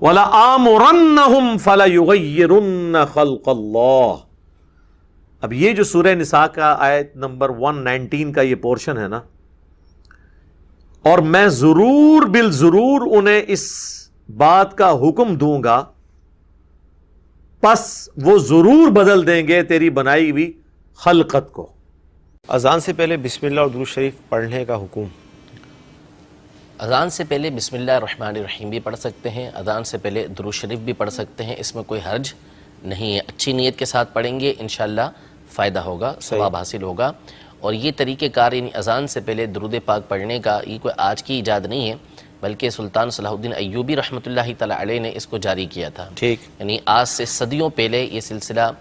وَلَآمُرَنَّهُمْ فَلَيُغَيِّرُنَّ خَلْقَ اللَّهِ. اب یہ جو سورہ نساء کا آیت نمبر 119 کا یہ پورشن ہے نا، اور میں ضرور بالضرور انہیں اس بات کا حکم دوں گا، پس وہ ضرور بدل دیں گے تیری بنائی ہوئی خلقت کو. اذان سے پہلے بسم اللہ اور درود شریف پڑھنے کا حکم. اذان سے پہلے بسم اللہ الرحمن الرحیم بھی پڑھ سکتے ہیں، اذان سے پہلے درود شریف بھی پڑھ سکتے ہیں، اس میں کوئی حرج نہیں ہے. اچھی نیت کے ساتھ پڑھیں گے انشاءاللہ فائدہ ہوگا، ثواب حاصل ہوگا. اور یہ طریقہ کار یعنی اذان سے پہلے درود پاک پڑھنے کا یہ کوئی آج کی ایجاد نہیں ہے، بلکہ سلطان صلاح الدین ایوبی رحمۃ اللہ تعالی علیہ نے اس کو جاری کیا تھا. ٹھیک، یعنی آج سے صدیوں پہلے یہ سلسلہ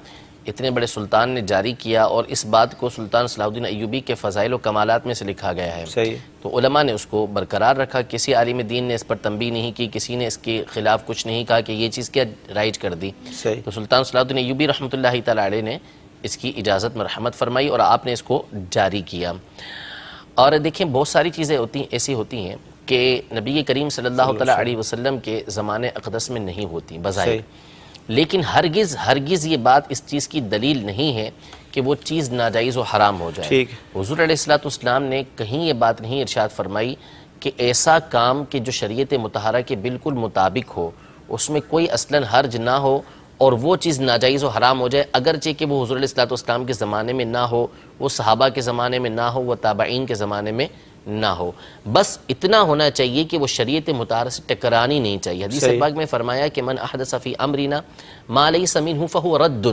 اتنے بڑے سلطان نے جاری کیا، اور اس بات کو سلطان صلاح الدین ایوبی کے فضائل و کمالات میں سے لکھا گیا ہے. صحیح. تو علماء نے اس کو برقرار رکھا، کسی عالم دین نے اس پر تنبیہ نہیں کی، کسی نے اس کے خلاف کچھ نہیں کہا کہ یہ چیز کیا رائج کر دی. صحیح. تو سلطان صلاح الدین ایوبی رحمۃ اللہ تعالی علیہ نے اس کی اجازت مرحمت فرمائی اور آپ نے اس کو جاری کیا. اور دیکھیں بہت ساری چیزیں ایسی ہوتی ہیں کہ نبی کریم صلی اللہ تعالی علیہ وسلم کے زمانے اقدس میں نہیں ہوتی بظاہر، لیکن ہرگز یہ بات اس چیز کی دلیل نہیں ہے کہ وہ چیز ناجائز و حرام ہو جائے. حضور علیہ السلام نے کہیں یہ بات نہیں ارشاد فرمائی کہ ایسا کام کہ جو شریعت مطہرہ کے بالکل مطابق ہو، اس میں کوئی اصلاً حرج نہ ہو اور وہ چیز ناجائز و حرام ہو جائے، اگرچہ کہ وہ حضور علیہ السلام کے زمانے میں نہ ہو، وہ صحابہ کے زمانے میں نہ ہو، وہ تابعین کے زمانے میں نہ ہو. بس اتنا ہونا چاہیے کہ وہ شریعت مطہرہ سے ٹکرانی نہیں چاہیے. حدیث پاک میں فرمایا کہ من احدث فی امرنا ما لیس منہ فہو رد،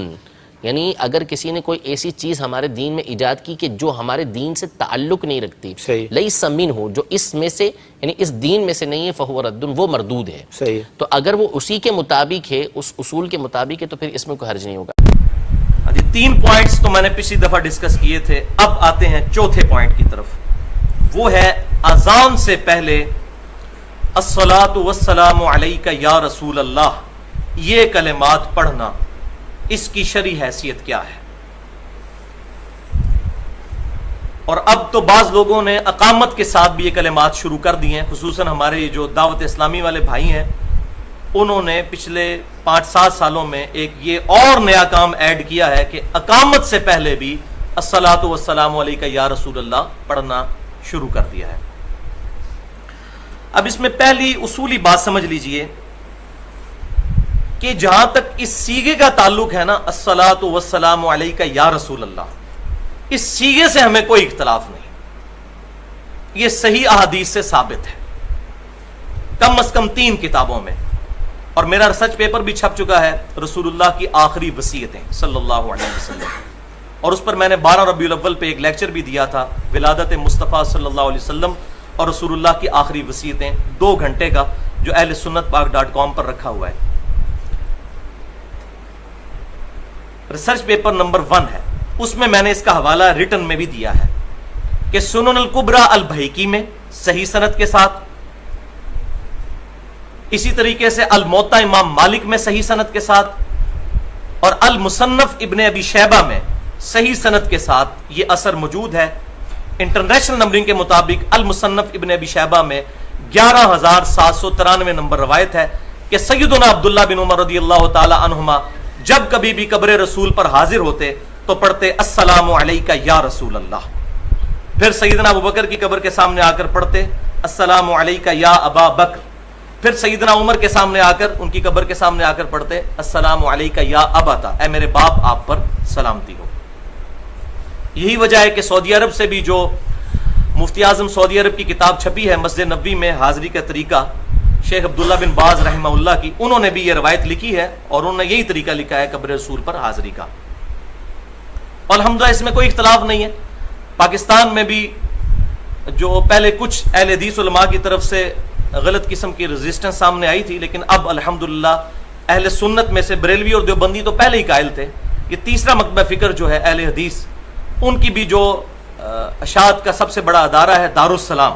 یعنی اگر کسی نے کوئی ایسی چیز ہمارے دین میں ایجاد کی کہ جو ہمارے دین سے تعلق نہیں رکھتی، لیس منہ، جو اس میں سے یعنی اس دین میں سے نہیں ہے، فہو رد، وہ مردود ہے. صحیح. تو اگر وہ اسی کے مطابق ہے، اس اصول کے مطابق ہے، تو پھر اس میں کوئی حرج نہیں ہوگا. 3 پوائنٹس تو میں نے پچھلی دفعہ ڈسکس کیے تھے، اب آتے ہیں چوتھے پوائنٹ کی طرف. وہ ہے اذان سے پہلے الصلاۃ والسلام علیک یا رسول اللہ، یہ کلمات پڑھنا، اس کی شرعی حیثیت کیا ہے. اور اب تو بعض لوگوں نے اقامت کے ساتھ بھی یہ کلمات شروع کر دی ہیں، خصوصاً ہمارے جو دعوت اسلامی والے بھائی ہیں، انہوں نے پچھلے 5-7 سالوں میں ایک یہ اور نیا کام ایڈ کیا ہے کہ اقامت سے پہلے بھی الصلاۃ والسلام علیک یا رسول اللہ پڑھنا شروع کر دیا ہے. اب اس میں پہلی اصولی بات سمجھ لیجئے کہ جہاں تک اس سیغے کا تعلق ہے نا، الصلاۃ والسلام علیک یا رسول اللہ، اس سیغے سے ہمیں کوئی اختلاف نہیں. یہ صحیح احادیث سے ثابت ہے، کم از کم 3 کتابوں میں، اور میرا ریسرچ پیپر بھی چھپ چکا ہے، رسول اللہ کی آخری وصیتیں صلی اللہ علیہ وسلم، اور اس پر میں نے 12 ربیع الاول پہ ایک لیکچر بھی دیا تھا، ولادت مصطفیٰ صلی اللہ علیہ وسلم اور رسول اللہ کی آخری وصیتیں، 2 گھنٹے کا، جو اہل سنت پاک .com پر رکھا ہوا ہے. ریسرچ پیپر نمبر 1 ہے، اس میں نے اس کا حوالہ ریٹن میں بھی دیا ہے کہ سنن الکبری البیہقی میں صحیح سند کے ساتھ، اسی طریقے سے الموطا امام مالک میں صحیح سند کے ساتھ، اور المصنف ابن ابی شیبہ میں صحیح سند کے ساتھ یہ اثر موجود ہے. انٹرنیشنل نمبرنگ کے مطابق المصنف ابن ابی شیبہ میں 11793 نمبر روایت ہے کہ سیدنا عبداللہ بن عمر رضی اللہ تعالی عنہما جب کبھی بھی قبر رسول پر حاضر ہوتے تو پڑھتے السلام علیک یا رسول اللہ. پھر سیدنا ابوبکر کی قبر کے سامنے آ کر پڑھتے السلام علیک یا ابا بکر. پھر سیدنا عمر کے سامنے آ کر، ان کی قبر کے سامنے آ کر پڑھتے السلام علیک یا اباتا، اے میرے باپ آپ پر سلامتی ہو. یہی وجہ ہے کہ سعودی عرب سے بھی جو مفتی اعظم سعودی عرب کی کتاب چھپی ہے مسجد نبوی میں حاضری کا طریقہ، شیخ عبداللہ بن باز رحمہ اللہ کی، انہوں نے بھی یہ روایت لکھی ہے اور انہوں نے یہی طریقہ لکھا ہے قبر رسول پر حاضری کا. الحمدللہ اس میں کوئی اختلاف نہیں ہے. پاکستان میں بھی جو پہلے کچھ اہل حدیث علماء کی طرف سے غلط قسم کی ریزسٹنس سامنے آئی تھی، لیکن اب الحمدللہ اہل سنت میں سے بریلوی اور دیوبندی تو پہلے ہی قائل تھے. یہ تیسرا مکتبہ فکر جو ہے اہل حدیث، ان کی بھی جو اشاعت کا سب سے بڑا ادارہ ہے دارالسلام،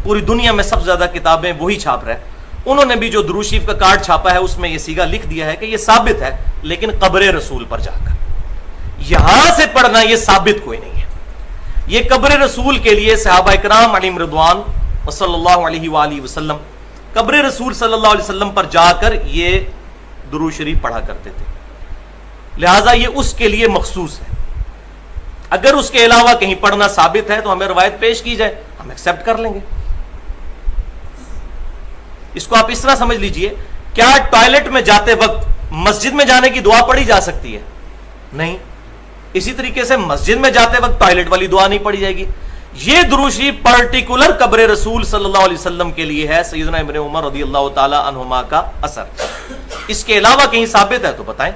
پوری دنیا میں سب سے زیادہ کتابیں وہی چھاپ رہا ہے، انہوں نے بھی جو درود شریف کا کارڈ چھاپا ہے اس میں یہ سیگا لکھ دیا ہے کہ یہ ثابت ہے، لیکن قبر رسول پر جا کر یہاں سے پڑھنا یہ ثابت کوئی نہیں ہے. یہ قبر رسول کے لیے صحابہ اکرام علیہم رضوان صلی اللہ علیہ وآلہ وسلم قبر رسول صلی اللہ علیہ وسلم پر جا کر یہ درود شریف پڑھا کرتے تھے، لہٰذا یہ اس کے لیے مخصوص ہے. اگر اس کے علاوہ کہیں پڑھنا ثابت ہے تو ہمیں روایت پیش کی جائے، ہم ایکسپٹ کر لیں گے. اس کو آپ اس طرح سمجھ لیجئے، کیا ٹوائلٹ میں جاتے وقت مسجد میں جانے کی دعا پڑھی جا سکتی ہے؟ نہیں. اسی طریقے سے مسجد میں جاتے وقت ٹوائلٹ والی دعا نہیں پڑھی جائے گی. یہ درود شریف پرٹیکولر قبر رسول صلی اللہ علیہ وسلم کے لیے ہے، سیدنا ابن عمر رضی اللہ تعالی عنہما کا اثر. اس کے علاوہ کہیں ثابت ہے تو بتائیں.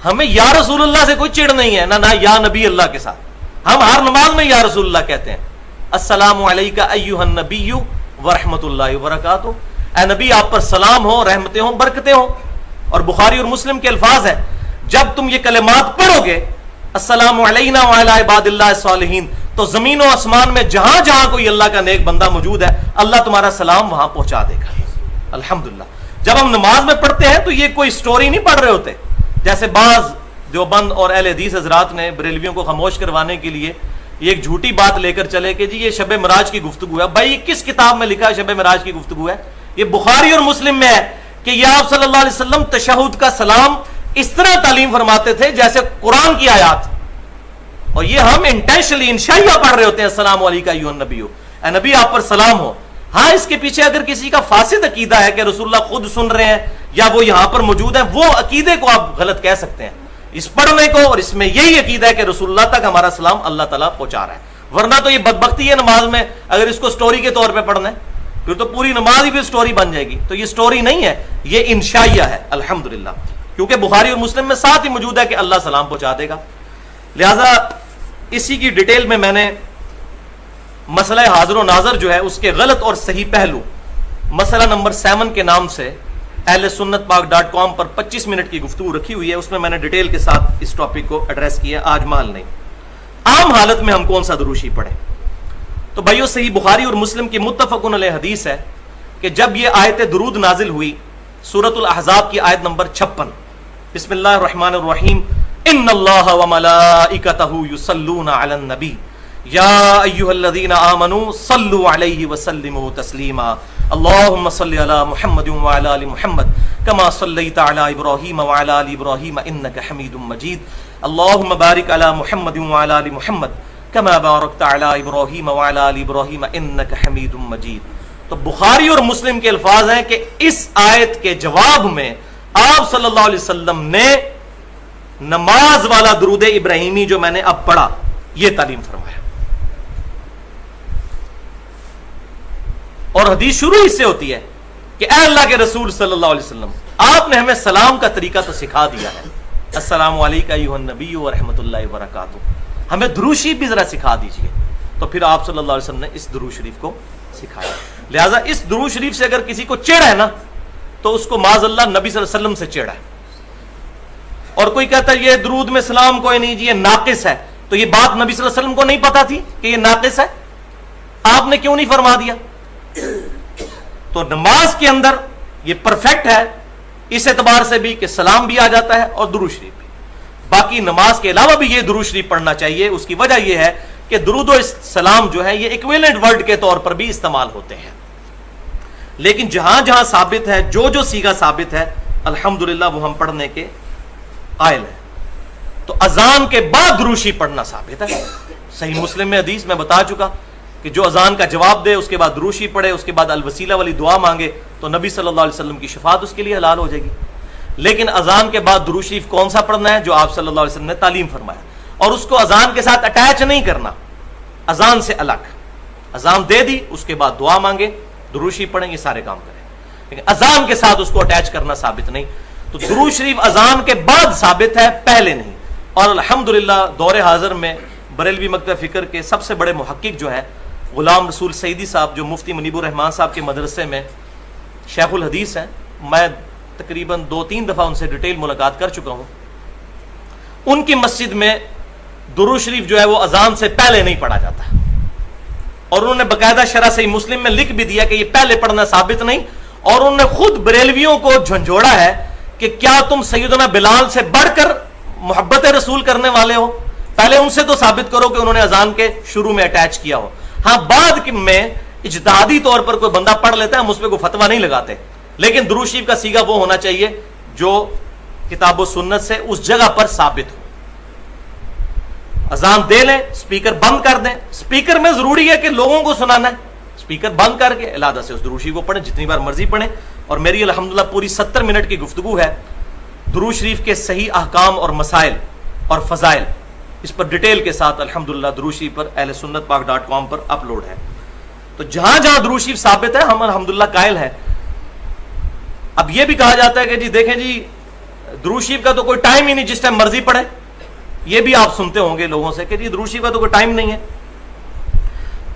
ہمیں یا رسول اللہ سے کوئی چڑ نہیں ہے، نہ یا نبی اللہ کے ساتھ. ہم ہر نماز میں یا رسول اللہ کہتے ہیں. السلام علیکہ ایھا النبی ورحمۃ اللہ وبرکاتہ، اے نبی آپ پر سلام ہو، رحمتیں ہوں، برکتیں ہوں. اور بخاری اور مسلم کے الفاظ ہیں، جب تم یہ کلمات پڑھو گے السلام علینا وعلی عباد اللہ الصالحین، تو زمین و آسمان میں جہاں جہاں کوئی اللہ کا نیک بندہ موجود ہے اللہ تمہارا سلام وہاں پہنچا دے گا. الحمدللہ. جب ہم نماز میں پڑھتے ہیں تو یہ کوئی سٹوری نہیں پڑھ رہے ہوتے، جیسے بعض دیوبند اور اہل حدیث حضرات نے بریلویوں کو خاموش کروانے کے لیے یہ ایک جھوٹی بات لے کر چلے کہ جی یہ شب معراج کی گفتگو ہے. بھائی کس کتاب میں لکھا ہے شب معراج کی گفتگو ہے؟ یہ بخاری اور مسلم میں ہے کہ یہ آپ صلی اللہ علیہ وسلم تشہد کا سلام اس طرح تعلیم فرماتے تھے جیسے قرآن کی آیات. اور یہ ہم انٹینشنلی انشائیہ پڑھ رہے ہوتے ہیں السلام علیکہ ایھا النبی، اے نبی آپ پر سلام ہو. ہاں اس کے پیچھے اگر کسی کا فاسد عقیدہ ہے کہ رسول اللہ خود سن رہے ہیں یا وہ یہاں پر موجود ہیں، وہ عقیدے کو آپ غلط کہہ سکتے ہیں. اس پڑھنے کو اور اس میں یہی عقیدہ ہے کہ رسول اللہ تک ہمارا سلام اللہ تعالیٰ پہنچا رہا ہے. ورنہ تو یہ بدبختی ہے نماز میں اگر اس کو سٹوری کے طور پہ پڑھنا ہے، پھر تو پوری نماز ہی بھی سٹوری بن جائے گی. تو یہ سٹوری نہیں ہے، یہ انشائیہ ہے الحمدللہ، کیونکہ بخاری اور مسلم میں ساتھ ہی موجود ہے کہ اللہ سلام پہنچا دے گا. لہذا اسی کی ڈیٹیل میں نے مسئلہ حاضر و ناظر جو ہے اس کے غلط اور صحیح پہلو مسئلہ نمبر 7 کے نام سے اہل سنت پاک .com پر 25 منٹ کی گفتگو رکھی ہوئی ہے. اس میں نے ڈیٹیل کے ساتھ اس ٹاپک کو ایڈریس کیا. آج مال نہیں، عام حالت میں ہم کون سا درود شریف پڑھیں؟ تو بھائیو صحیح بخاری اور مسلم کی متفقن علیہ حدیث ہے کہ جب یہ آیت درود نازل ہوئی سورۃ الاحزاب کی آیت نمبر 56، بسم اللہ الرحمن الرحیم، ان اللہ وملائکتہ یصلون علی النبی یا ایھا الذین آمنوا صلوا علیہ وسلموا تسلیما، اللہم صل علی محمد وعلی آل محمد کما صلیت علی ابراہیم وعلی آل ابراہیم انک حمید مجید، اللہم بارک علی محمد وعلی آل محمد کما بارکت علی ابراہیم وعلی آل ابراہیم انک حمید مجید. تو بخاری اور مسلم کے الفاظ ہیں کہ اس آیت کے جواب میں آپ صلی اللہ علیہ وسلم نے نماز والا درود ابراہیمی جو میں نے اب پڑھا یہ تعلیم فرمایا. اور حدیث شروع اس سے ہوتی ہے کہ اے اللہ کے رسول صلی اللہ علیہ وسلم، آپ نے ہمیں سلام کا طریقہ تو سکھا دیا ہے، السلام علیکہ ایھا النبی ورحمۃ اللہ وبرکاتہ، ہمیں درود شریف بھی ذرا سکھا دیجئے. تو پھر آپ صلی اللہ علیہ وسلم نے اس درود شریف کو سکھایا. لہٰذا اس درود شریف سے اگر کسی کو چڑ ہے نا تو اس کو معاذ اللہ نبی صلی اللہ علیہ وسلم سے چڑ ہے. اور کوئی کہتا ہے یہ درود میں سلام کوئی نہیں جی یہ ناقص ہے، تو یہ بات نبی صلی اللہ علیہ وسلم کو نہیں پتا تھی کہ یہ ناقص ہے؟ آپ نے کیوں نہیں فرما دیا؟ تو نماز کے اندر یہ پرفیکٹ ہے اس اعتبار سے بھی کہ سلام بھی آ جاتا ہے اور درود شریف بھی. باقی نماز کے علاوہ بھی یہ درود شریف پڑھنا چاہیے. اس کی وجہ یہ ہے کہ درود و سلام جو ہے یہ ایکویلنٹ ورڈ کے طور پر بھی استعمال ہوتے ہیں، لیکن جہاں جہاں ثابت ہے، جو جو صیغہ ثابت ہے الحمدللہ وہ ہم پڑھنے کے قائل ہیں. تو اذان کے بعد درود شریف پڑھنا ثابت ہے. صحیح مسلم میں حدیث میں بتا چکا کہ جو اذان کا جواب دے اس کے بعد درود شریف پڑھے، اس کے بعد الوسیلہ والی دعا مانگے تو نبی صلی اللہ علیہ وسلم کی شفاعت اس کے لیے حلال ہو جائے گی. لیکن اذان کے بعد درود شریف کون سا پڑھنا ہے؟ جو آپ صلی اللہ علیہ وسلم نے تعلیم فرمایا، اور اس کو اذان کے ساتھ اٹیچ نہیں کرنا، اذان سے الگ. اذان دے دی اس کے بعد دعا مانگے، درود شریف پڑھیں، یہ سارے کام کریں، لیکن اذان کے ساتھ اس کو اٹیچ کرنا ثابت نہیں. تو درود شریف اذان کے بعد ثابت ہے، پہلے نہیں. اور الحمدللہ دور حاضر میں بریلوی مکتب فکر کے سب سے بڑے محقق جو ہے غلام رسول سعیدی صاحب، جو مفتی منیب الرحمان صاحب کے مدرسے میں شیخ الحدیث ہیں، میں تقریباً 2-3 دفعہ ان سے ڈیٹیل ملاقات کر چکا ہوں. ان کی مسجد میں درود شریف جو ہے وہ اذان سے پہلے نہیں پڑھا جاتا، اور انہوں نے باقاعدہ شرح صحیح مسلم میں لکھ بھی دیا کہ یہ پہلے پڑھنا ثابت نہیں. اور انہوں نے خود بریلویوں کو جھنجھوڑا ہے کہ کیا تم سیدنا بلال سے بڑھ کر محبت رسول کرنے والے ہو؟ پہلے ان سے تو ثابت کرو کہ انہوں نے اذان کے شروع میں اٹیچ کیا ہو. ہاں بعد میں اجتہادی طور پر کوئی بندہ پڑھ لیتا ہے، ہم اس پہ کوئی فتویٰ نہیں لگاتے، لیکن درود شریف کا صیغہ وہ ہونا چاہیے جو کتاب و سنت سے اس جگہ پر ثابت ہو. اذان دے لیں، سپیکر بند کر دیں. سپیکر میں ضروری ہے کہ لوگوں کو سنانا ہے، سپیکر بند کر کے علیحدہ سے اس درود شریف کو پڑھیں، جتنی بار مرضی پڑھیں. اور میری الحمدللہ پوری 70 منٹ کی گفتگو ہے درود شریف کے صحیح احکام اور مسائل اور فضائل، اس پر ڈیٹیل کے ساتھ الحمدللہ درود شریف پر اہل سنت پاک .com پر اپلوڈ ہے. تو جہاں جہاں درود شریف ثابت ہے ہم الحمدللہ قائل ہیں. اب یہ بھی کہا جاتا ہے کہ جی دیکھیں جی درود شریف کا تو کوئی ٹائم ہی نہیں، جس ٹائم مرضی پڑھے. یہ بھی آپ سنتے ہوں گے لوگوں سے کہ جی درود شریف کا تو کوئی ٹائم نہیں ہے.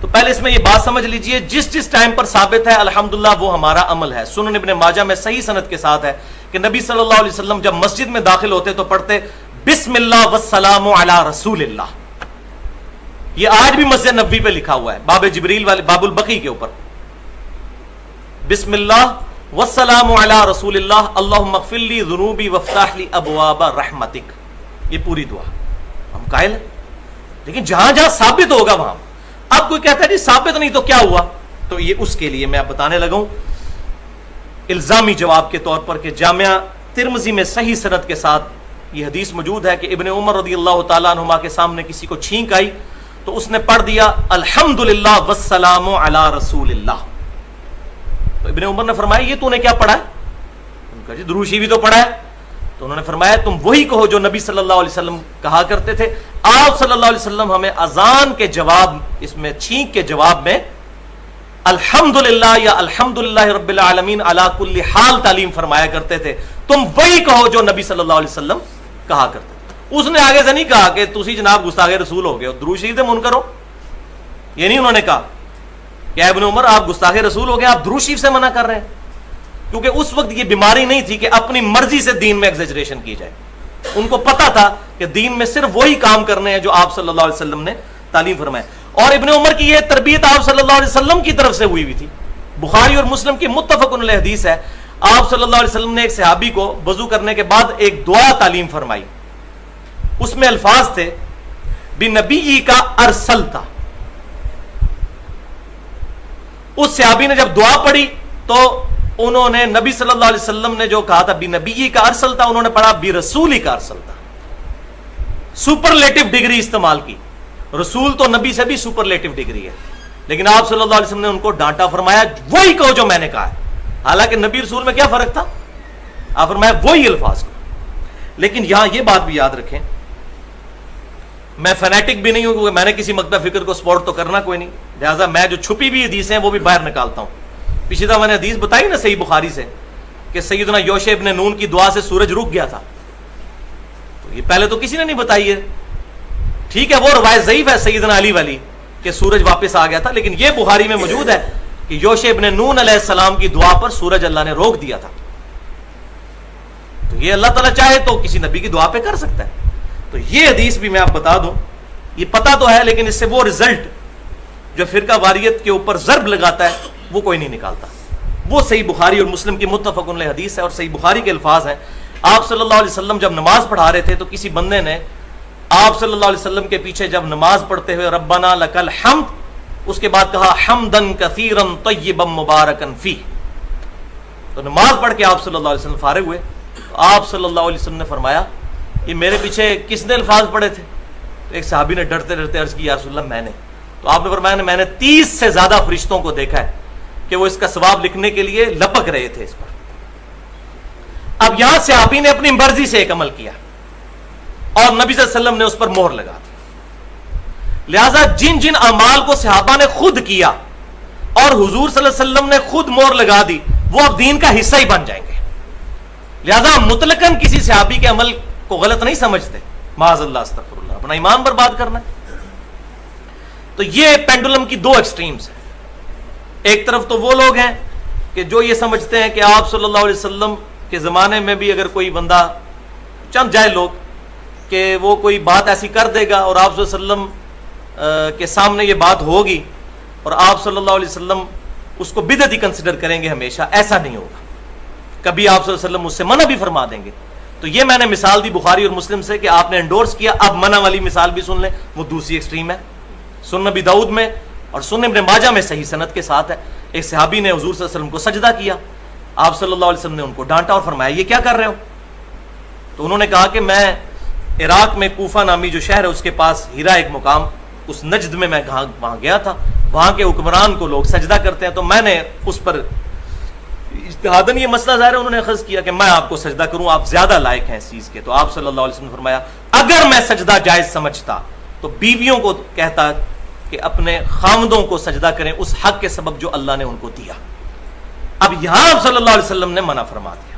تو پہلے اس میں یہ بات سمجھ لیجئے، جس جس ٹائم پر ثابت ہے الحمدللہ وہ ہمارا عمل ہے. سنن ابن ماجہ میں صحیح سند کے ساتھ ہے کہ نبی صلی اللہ علیہ وسلم جب مسجد میں داخل ہوتے تو پڑھتے بسم اللہ والسلام علی رسول اللہ. یہ آج بھی مسجد نبوی پہ لکھا ہوا ہے، باب جبریل والے باب البقی کے اوپر، بسم اللہ والسلام علی رسول اللہ اللہم اغفر لی ذنوبی وافتح لی ابواب رحمتک. یہ پوری دعا ہم قائل ہیں. لیکن جہاں جہاں ثابت ہوگا وہاں. اب کوئی کہتا ہے جی ثابت نہیں تو کیا ہوا؟ تو یہ اس کے لیے میں اب بتانے لگا ہوں الزامی جواب کے طور پر کہ جامعہ ترمذی میں صحیح سند کے ساتھ یہ حدیث موجود ہے کہ ابن عمر رضی اللہ تعالیٰ عنہما کے سامنے کسی کو چھینک آئی تو اس نے پڑھ دیا الحمدللہ والسلام علی رسول اللہ. تو ابن عمر نے فرمایا یہ تو نے کیا پڑھا ہے؟ ان کا جی درود شریف تو پڑھا ہے. تو انہوں نے فرمایا تم وہی کہو جو نبی صلی اللہ علیہ وسلم کہا کرتے تھے. آپ صلی اللہ علیہ وسلم ہمیں اذان کے جواب، اس میں چھینک کے جواب میں الحمدللہ یا الحمدللہ رب العالمین علی کل حال تعلیم فرمایا کرتے تھے. تم وہی کہو جو نبی صلی اللہ علیہ وسلم کہا کرتے تھے. اس نے آگے سے نہیں کہا کہ تسی جناب گستاخ رسول ہو گئے، درود شریف سے منکر ہو. یہ نہیں انہوں نے کہا کہ ابن عمر آپ گستاخ رسول ہو گئے، آپ درود شریف سے منع کر رہے ہیں. کیونکہ اس وقت یہ بیماری نہیں تھی کہ اپنی مرضی سے دین میں ایگزیجریشن کی جائے. ان کو پتا تھا کہ دین میں صرف وہی کام کرنے ہیں جو آپ صلی اللہ علیہ وسلم نے تعلیم فرمایا. اور ابن عمر کی یہ تربیت آپ صلی اللہ علیہ وسلم کی طرف سے ہوئی ہوئی تھی. بخاری اور مسلم کی متفق علیہ حدیث ہے، آپ صلی اللہ علیہ وسلم نے ایک صحابی کو وضو کرنے کے بعد ایک دعا تعلیم فرمائی. اس میں الفاظ تھے بنبی کا ارسلتا. اس صحابی نے جب دعا پڑھی تو انہوں نے نبی صلی اللہ علیہ وسلم نے جو کہا تھا بنبی کا ارسلتا، انہوں نے پڑھا برسولی کا ارسلتا. سپرلیٹو ڈگری استعمال کی. رسول تو نبی سے بھی سپرلیٹو ڈگری ہے، لیکن آپ صلی اللہ علیہ وسلم نے ان کو ڈانٹا، فرمایا وہی کہو جو میں نے کہا ہے. حالانکہ نبی رسول میں کیا فرق تھا؟ آپ فرمایا وہی الفاظ کو. لیکن یہاں یہ بات بھی یاد رکھیں، میں فینیٹک بھی نہیں ہوں کیونکہ میں نے کسی مکتب فکر کو سپورٹ تو کرنا کوئی نہیں، لہٰذا میں جو چھپی بھی حدیث ہیں وہ بھی باہر نکالتا ہوں. پچھلی دفعہ میں نے حدیث بتائی نا صحیح بخاری سے کہ سیدنا یوشع ابن نون کی دعا سے سورج رک گیا تھا. تو یہ پہلے تو کسی نے نہیں بتائی ہے. ٹھیک ہے وہ روایت ضعیف ہے سیدنا علی والی کہ سورج واپس آ گیا تھا، لیکن یہ بخاری میں موجود ہے کہ یوشع ابن نون علیہ السلام کی دعا پر سورج اللہ نے روک دیا تھا. تو یہ اللہ تعالیٰ چاہے تو کسی نبی کی دعا پہ کر سکتا ہے. تو یہ حدیث بھی میں آپ بتا دوں، یہ پتہ تو ہے لیکن اس سے وہ رزلٹ جو فرقہ واریت کے اوپر ضرب لگاتا ہے وہ کوئی نہیں نکالتا. وہ صحیح بخاری اور مسلم کی متفق علیہ حدیث ہے اور صحیح بخاری کے الفاظ ہیں. آپ صلی اللہ علیہ وسلم جب نماز پڑھا رہے تھے تو کسی بندے نے آپ صلی اللہ علیہ وسلم کے پیچھے جب نماز پڑھتے ہوئے ربنا لک الحمد، اس کے بعد کہا حمدن کثیرا طیبا مبارکا فیہ. تو نماز پڑھ کے آپ صلی اللہ علیہ وسلم فارغ ہوئے. آپ صلی اللہ علیہ وسلم نے فرمایا یہ میرے پیچھے کس نے الفاظ پڑھے تھے؟ ایک صحابی نے ڈرتے ڈرتے عرض کی یا رسول اللہ میں نے. تو آپ نے فرمایا میں نے 30 سے زیادہ فرشتوں کو دیکھا ہے کہ وہ اس کا ثواب لکھنے کے لیے لپک رہے تھے اس پر. اب یہاں صحابی نے اپنی مرضی سے ایک عمل کیا اور نبی صلی اللہ علیہ وسلم نے اس پر مہر لگا دی. لہذا جن جن اعمال کو صحابہ نے خود کیا اور حضور صلی اللہ علیہ وسلم نے خود مہر لگا دی وہ اب دین کا حصہ ہی بن جائیں گے. لہذا ہم مطلقاً کسی صحابی کے عمل کو غلط نہیں سمجھتے، معاذ اللہ استغفر اللہ، اپنا ایمان برباد کرنا ہے. تو یہ پینڈولم کی دو ایکسٹریمز ہیں. ایک طرف تو وہ لوگ ہیں کہ جو یہ سمجھتے ہیں کہ آپ صلی اللہ علیہ وسلم کے زمانے میں بھی اگر کوئی بندہ چند جائے لوگ کہ وہ کوئی بات ایسی کر دے گا اور آپ صلی اللہ علیہ وسلم کے سامنے یہ بات ہوگی اور آپ صلی اللہ علیہ وسلم اس کو بدعت ہی کنسیڈر کریں گے ہمیشہ. ایسا نہیں ہوگا کبھی. آپ صلی اللہ علیہ وسلم اس سے منع بھی فرما دیں گے. تو یہ میں نے مثال دی بخاری اور مسلم سے کہ آپ نے انڈورس کیا. اب منع والی مثال بھی سن لیں، وہ دوسری ایکسٹریم ہے. سنن نبی داؤد میں اور سنن ابن ماجہ میں صحیح سند کے ساتھ ہے، ایک صحابی نے حضور صلی اللہ علیہ وسلم کو سجدہ کیا، آپ صلی اللہ علیہ وسلم نے ان کو ڈانٹا اور فرمایا یہ کیا کر رہے ہو؟ تو انہوں نے کہا کہ میں عراق میں کوفہ نامی جو شہر ہے اس کے پاس ہیرا ایک مقام، اس نجد میں وہاں گیا تھا، وہاں کے حکمران کو لوگ سجدہ کرتے ہیں، تو میں نے اس پر اجتہاداً یہ مسئلہ ظاہر ہے انہوں نے خرض کیا کہ میں آپ کو سجدہ کروں، آپ زیادہ لائق ہیں اس چیز کے۔ تو آپ صلی اللہ علیہ وسلم نے فرمایا اگر میں سجدہ جائز سمجھتا تو بیویوں کو کہتا کہ اپنے خامدوں کو سجدہ کریں اس حق کے سبب جو اللہ نے ان کو دیا۔ اب یہاں آپ صلی اللہ علیہ وسلم نے منع فرما دیا۔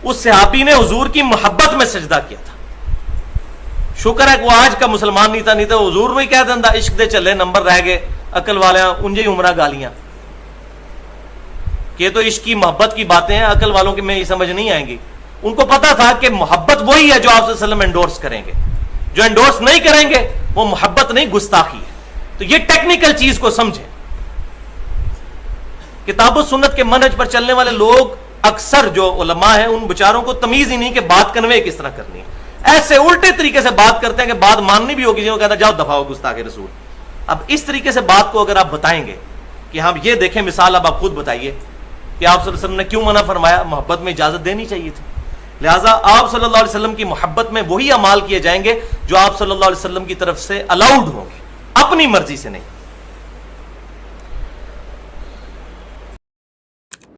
اس صحابی نے حضور کی محبت میں سجدہ کیا تھا، شکر ہے کہ وہ آج کا مسلمان نہیں تھا حضور میں کہہ دیندا عشق دے چلے نمبر رہ گئے عقل والے انجے ہی عمرہ گالیاں کہ تو عشق کی محبت کی باتیں ہیں، عقل والوں کی میں یہ سمجھ نہیں آئیں گی۔ ان کو پتا تھا کہ محبت وہی ہے جو آپ صلی اللہ علیہ وسلم انڈورس کریں گے، جو انڈورس نہیں کریں گے وہ محبت نہیں گستاخی ہے۔ تو یہ ٹیکنیکل چیز کو سمجھیں۔ کتاب و سنت کے منہج پر چلنے والے لوگ اکثر جو علماء ہیں ان بچاروں کو تمیز ہی نہیں کہ بات کنوے کس طرح کرنی ہے، ایسے الٹے طریقے سے بات کرتے ہیں کہ بات ماننی بھی ہوگی، جو کہتا ہے جاؤ دفاع ہو گستاخ رسول۔ اب اس طریقے سے بات کو اگر آپ بتائیں گے کہ ہم یہ دیکھیں مثال، اب آپ خود بتائیے کہ آپ صلی اللہ علیہ وسلم نے کیوں منع فرمایا؟ محبت میں اجازت دینی چاہیے تھی۔ لہٰذا آپ صلی اللہ علیہ وسلم کی محبت میں وہی اعمال کیے جائیں گے جو آپ صلی اللہ علیہ وسلم کی طرف سے الاؤڈ ہوں گے، اپنی مرضی سے نہیں۔